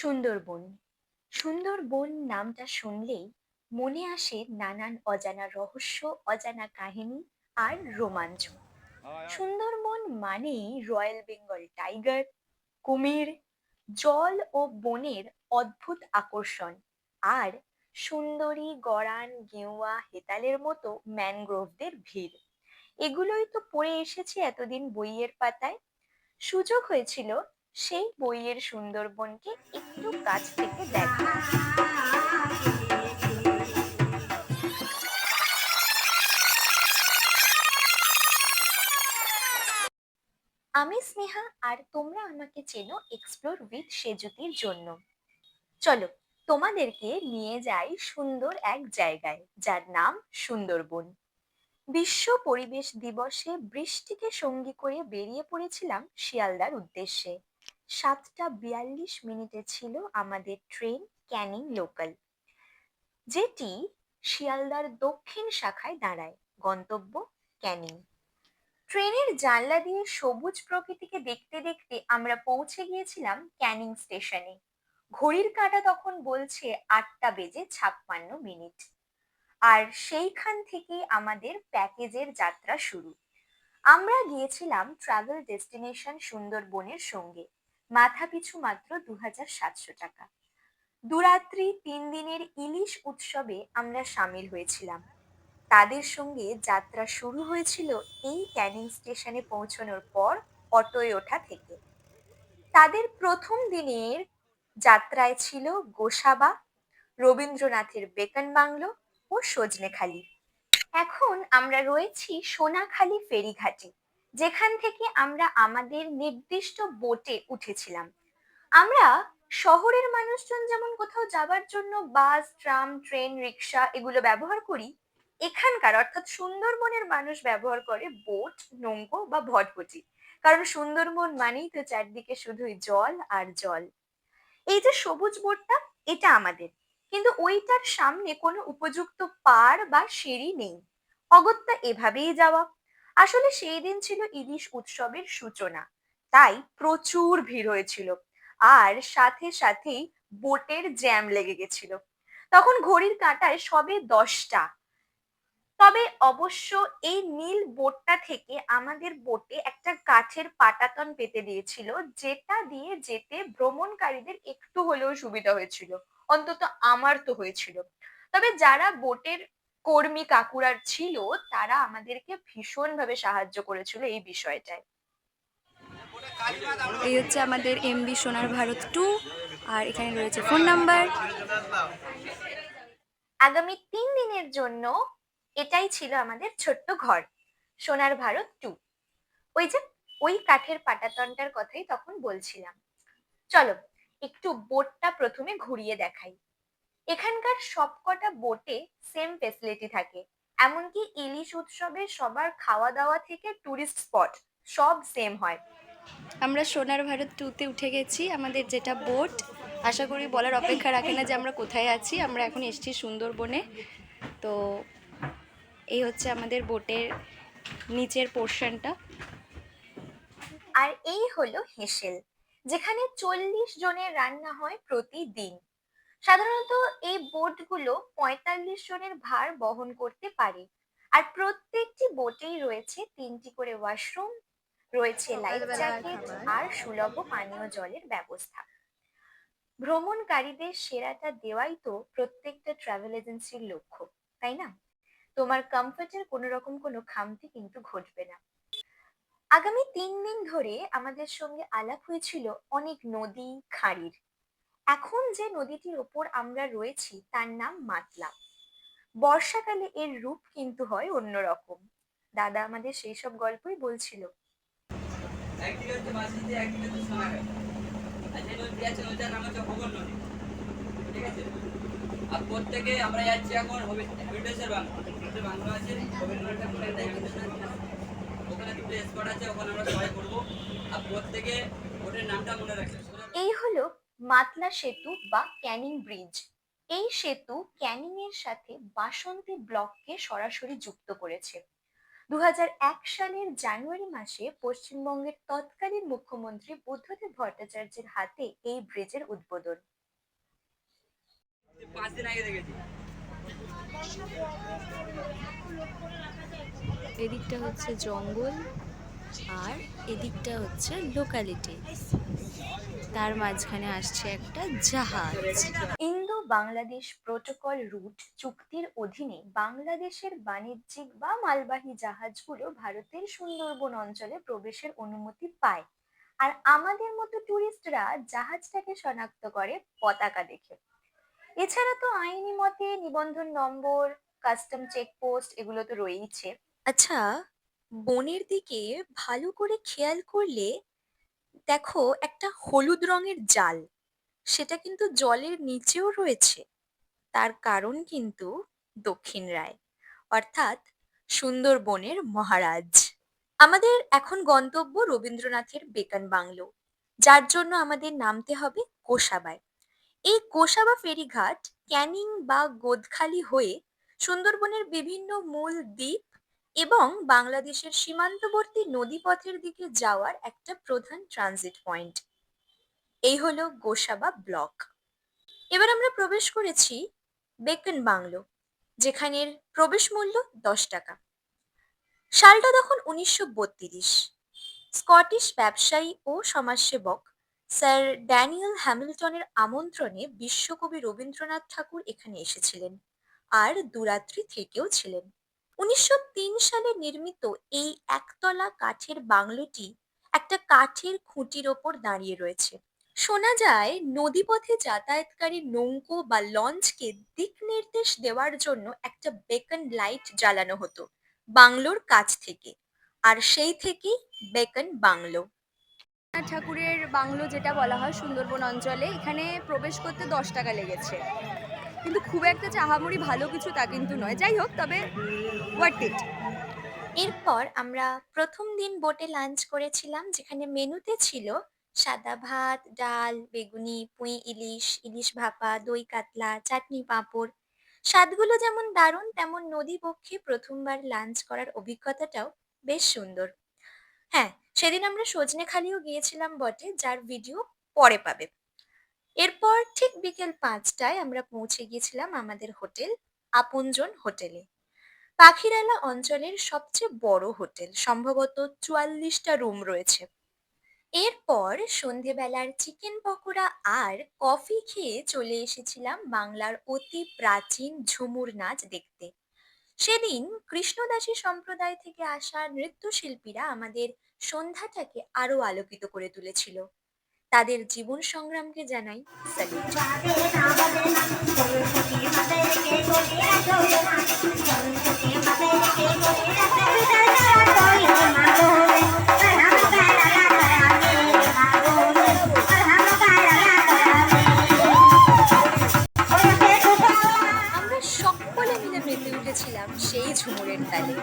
সুন্দরবন। সুন্দরবন নামটা শুনলেই মনে আসে নানান অজানা রহস্য, অজানা কাহিনী আর রোমাঞ্চ। সুন্দরবন মানেই রয়্যাল বেঙ্গল টাইগার, কুমির, জল ও বনের অদ্ভুত আকর্ষণ, আর সুন্দরী গরান, গেওয়া, হেতালের মতো ম্যানগ্রোভদের ভিড়। এগুলোই তো পড়ে এসেছি এতদিন বইয়ের পাতায়। সুযোগ হয়েছিল সেই বইয়ের সুন্দরবনকে একটু কাছ থেকে দেখার। আমি স্নেহা, আর তোমরা আমাকে চেনো এক্সপ্লোর উইথ সেজুতির জন্য। চলো, তোমাদেরকে নিয়ে যাই সুন্দর এক জায়গায় যার নাম সুন্দরবন। বিশ্ব পরিবেশ দিবসে বৃষ্টিকে সঙ্গী করে বেরিয়ে পড়েছিলাম শিয়ালদার উদ্দেশ্যে। 7:42 ছিল আমাদের ট্রেন, ক্যানিং লোকাল, যেটি শিয়ালদার দক্ষিণ শাখায় দাঁড়ায়। গন্তব্য ক্যানিং। ট্রেনের জানলা দিয়ে সবুজ প্রকৃতিকে দেখতে দেখতে আমরা পৌঁছে গিয়েছিলাম ক্যানিং স্টেশনে। ঘড়ির কাঁটা তখন বলছে 8:56 আর সেইখান থেকেই আমাদের প্যাকেজের যাত্রা শুরু। আমরা গিয়েছিলাম ট্রাভেল ডেস্টিনেশন সুন্দরবনের সঙ্গে। মাথাপিছু মাত্র 2700 টাকা। দুরাত্রি 3 দিনের ইলিশ উৎসবে আমরা সামিল হয়েছিলাম। তাদের সঙ্গে যাত্রা শুরু হয়েছিল এই ক্যানিং স্টেশনে পৌঁছানোর পর অটোয় ওঠা থেকে। তাদের প্রথম দিনের যাত্রায় ছিল গোসাবা, রবীন্দ্রনাথের বেকন বাংলো ও সজনেখালি। এখন আমরা রয়েছি সোনাখালি ফেরিঘাটে, যেখান থেকে আমরা আমাদের নির্দিষ্ট বোটে উঠেছিলাম। আমরা শহরের মানুষজন যেমন কোথাও যাবার জন্য বাস, ট্রাম, ট্রেন, রিক্সা এগুলো ব্যবহার করি, এখানকার অর্থাৎ সুন্দরবনের মানুষ ব্যবহার করে বোট, নৌকো বা ভটভটি। কারণ সুন্দরবন মানেই তো চারদিকে শুধুই জল আর জল। এই যে সবুজ বোটটা, এটা আমাদের, কিন্তু ওইটার সামনে কোনো উপযুক্ত পাড় বা সিঁড়ি নেই। অগত্যা এভাবেই যাওয়া। আসলে সেই দিন ছিল ইলিশ উৎসবের সূচনা, তাই প্রচুর ভিড় হয়েছিল। আর সাথে সাথেই বোটের জ্যাম লেগে গেছিল। তখন ঘড়ির কাঁটায় সবে 10টা। তবে অবশ্য এই নীল বোটটা থেকে আমাদের বোটে একটা কাঠের পাটাতন পেতে দিয়েছিল, যেটা দিয়ে যেতে ভ্রমণকারীদের একটু হলেও সুবিধা হয়েছিল। অন্তত আমার তো হয়েছিল। তবে যারা বোটের কর্মী কাকুরা ছিল, তারা আমাদেরকে ভীষণভাবে সাহায্য করেছিল এই বিষয়টায়। এই হচ্ছে আমাদের এমবি সোনার ভারত 2। আর এখানে রয়েছে ফোন নাম্বার। আগামী 3 দিনের জন্য এটাই ছিল আমাদের ছোট্ট ঘর, সোনার ভারত 2। ওই যে ওই কাঠের পাটাতনটার কথাই তখন বলছিলাম। চলো, একটু বোটটা প্রথমে ঘুরিয়ে দেখাই। এখানকার সবকটা বোটে সেম ফেসিলিটি থাকে। এমনকি ইলিশ উৎসবে সবার খাওয়া দাওয়া থেকে টুরিস্ট স্পট সব সেম হয়। আমরা সোনার ভারত 2-তে উঠে গেছি। আমাদের যেটা বোট, আশা করি বলার অপেক্ষা রাখে না যে আমরা কোথায় আছি। আমরা এখন এসেছি সুন্দরবনে। তো এই হচ্ছে আমাদের বোটের নিচের পোর্শনটা। আর এই হলো হেসেল, যেখানে 40 জনের রান্না হয় প্রতিদিন। সাধারণত এই বোটগুলো 45 জনের ভার বহন করতে পারে। আর প্রত্যেকটি বোটেই রয়েছে 3টি করে ওয়াশরুম, রয়েছে লাইফ সকালবেলার জ্যাকেট খাবার। আর সুলভ পানীয় জলের ব্যবস্থা। ভ্রমণকারীদের সেরাটা দেওয়াই তো প্রত্যেকটা ট্রাভেল এজেন্সির লক্ষ্য, তাই না? তোমার কমফর্টের কোনো রকম কোনো খামতি কিন্তু ঘটবে না। আগামী 3 দিন ধরে আমাদের সঙ্গে আলাপ হয়েছিল অনেক নদী, খাঁড়ির। এখন যে নদীটির ওপর আমরা রয়েছি তার নাম মাতলা। বর্ষাকালে এর রূপ কিন্তু হয় অন্যরকম। দাদা আমাদের সেই সব গল্পই বলছিল। একদিকে হচ্ছে বাসন্তী, একদিকে হচ্ছে সোনাগাছি। আর যে নদী আছে নদীটার নাম হচ্ছে ভূগোল নদী। ঠিক আছে? আর প্রত্যেকে আমরা যাচ্ছি এখন হ্যাবিটেসের বাংলো। হ্যাবিটেসের বাংলো আছে রবীন্দ্রনাথ ঠাকুরের একটা হ্যাবিটেসের বাংলো আছে। ওখানে দুটো স্পট আছে, ওখানে আমরা সবাই করবো। আর প্রত্যেকে ওটার নামটা মনে রাখবে। এই হলো মাতলা সেতু বা ক্যানিং ব্রিজ। এই সেতু ক্যানিং এর সাথে বাসন্তী ব্লককে সরাসরি যুক্ত করেছে। 2001 সালের জানুয়ারি মাসে পশ্চিমবঙ্গের তৎকালীন মুখ্যমন্ত্রী বুদ্ধদেব ভট্টাচার্যের হাতে এই ব্রিজের উদ্বোধন। 5 দিন আগে দেখেছি। এদিকটা হচ্ছে জঙ্গল আর এদিকটা হচ্ছে লোকালিটি, তার মাঝখানে আসছে একটা জাহাজ। ইন্দো বাংলাদেশ প্রোটোকল রুট চুক্তির অধীনে বাংলাদেশের বাণিজ্যিক বা মালবাহী জাহাজগুলো ভারতের সুন্দরবন অঞ্চলে প্রবেশের অনুমতি পায়। আর আমাদের মতো টুরিস্টরা জাহাজটাকে শনাক্ত করে পতাকা দেখে। এছাড়া তো আইনি মতে নিবন্ধন নম্বর, কাস্টম চেকপোস্ট এগুলো তো রয়েইছে। আচ্ছা, বনের দিকে ভালো করে খেয়াল করলে দেখো একটা হলুদ রঙের জাল, সেটা কিন্তু জলের নিচেও রয়েছে। তার কারণ কিন্তু দক্ষিণ রায়, অর্থাৎ সুন্দরবনের মহারাজ। আমাদের এখন গন্তব্য রবীন্দ্রনাথের বেকন বাংলো, যার জন্য আমাদের নামতে হবে গোসাবায়। এই গোসাবা ফেরিঘাট ক্যানিং বা গোদখালি হয়ে সুন্দরবনের বিভিন্ন মূল দ্বীপ এবং বাংলাদেশের সীমান্তবর্তী নদীপথের দিকে যাওয়ার একটা প্রধান ট্রানজিট পয়েন্ট। এই হলো গোসাবা ব্লক। এবার আমরা প্রবেশ করেছি বেকন বাংলো, যেখানের প্রবেশ মূল্য 10 টাকা। সালটা তখন 1932। স্কটিশ ব্যবসায়ী ও সমাজসেবক স্যার ড্যানিয়েল হ্যামিল্টনের আমন্ত্রণে বিশ্বকবি রবীন্দ্রনাথ ঠাকুর এখানে এসেছিলেন আর দুরাত্রি থেকেও ছিলেন। 1903 সালে নির্মিত এই একতলা কাঠের বাংলোটি একটা কাঠের খুঁটির ওপর দাঁড়িয়ে রয়েছে। শোনা যায় নদীপথে যাতায়াতকারী নৌকো বা লঞ্চকে দিক নির্দেশ দেওয়ার জন্য একটা বেকন লাইট জ্বালানো হতো বাংলোর কাছ থেকে, আর সেই থেকেই বেকন বাংলো। রবীন্দ্রনাথ ঠাকুরের বাংলো যেটা বলা হয় সুন্দরবন অঞ্চলে, এখানে প্রবেশ করতে 10 টাকা লেগেছে, কিন্তু খুব একটা যে আহামরি ভালো কিছু তা কিন্তু নয়। যাই হোক, তবে ওয়ার্থ ইট। এরপর আমরা প্রথম দিন বোটে লাঞ্চ করেছিলাম, যেখানে মেনুতে ছিল সাদা ভাত, ডাল, বেগুনি, পুঁই ইলিশ, ইলিশ ভাপা, দই কাতলা, চাটনি, পাঁপড়। স্বাদগুলো যেমন দারুণ, তেমন নদীবক্ষে প্রথমবার লাঞ্চ করার অভিজ্ঞতাটাও বেশ সুন্দর। হ্যাঁ, সেদিন আমরা সজনেখালিও গিয়েছিলাম বটে, যার ভিডিও পরে পাবে। এরপর ঠিক বিকেল 5টায় আমরা পৌঁছে গিয়েছিলাম আমাদের হোটেল আপনজন হোটেলে। পাখিরালা অঞ্চলের সবচেয়ে বড় হোটেল, সম্ভবত 44টা রুম রয়েছে। এরপর সন্ধেবেলার চিকেন পকোড়া আর কফি খেয়ে চলে এসেছিলাম বাংলার অতি প্রাচীন ঝুমুর নাচ দেখতে। সেদিন কৃষ্ণদাসী সম্প্রদায় থেকে আসা নৃত্যশিল্পীরা আমাদের সন্ধ্যাটাকে আরো আলোকিত করে তুলেছিল। তাদের জীবন সংগ্রামকে জানাই স্যালুট। আমরা সকলে মিলে মেতে উঠেছিলাম সেই ঝুমুরের তালে।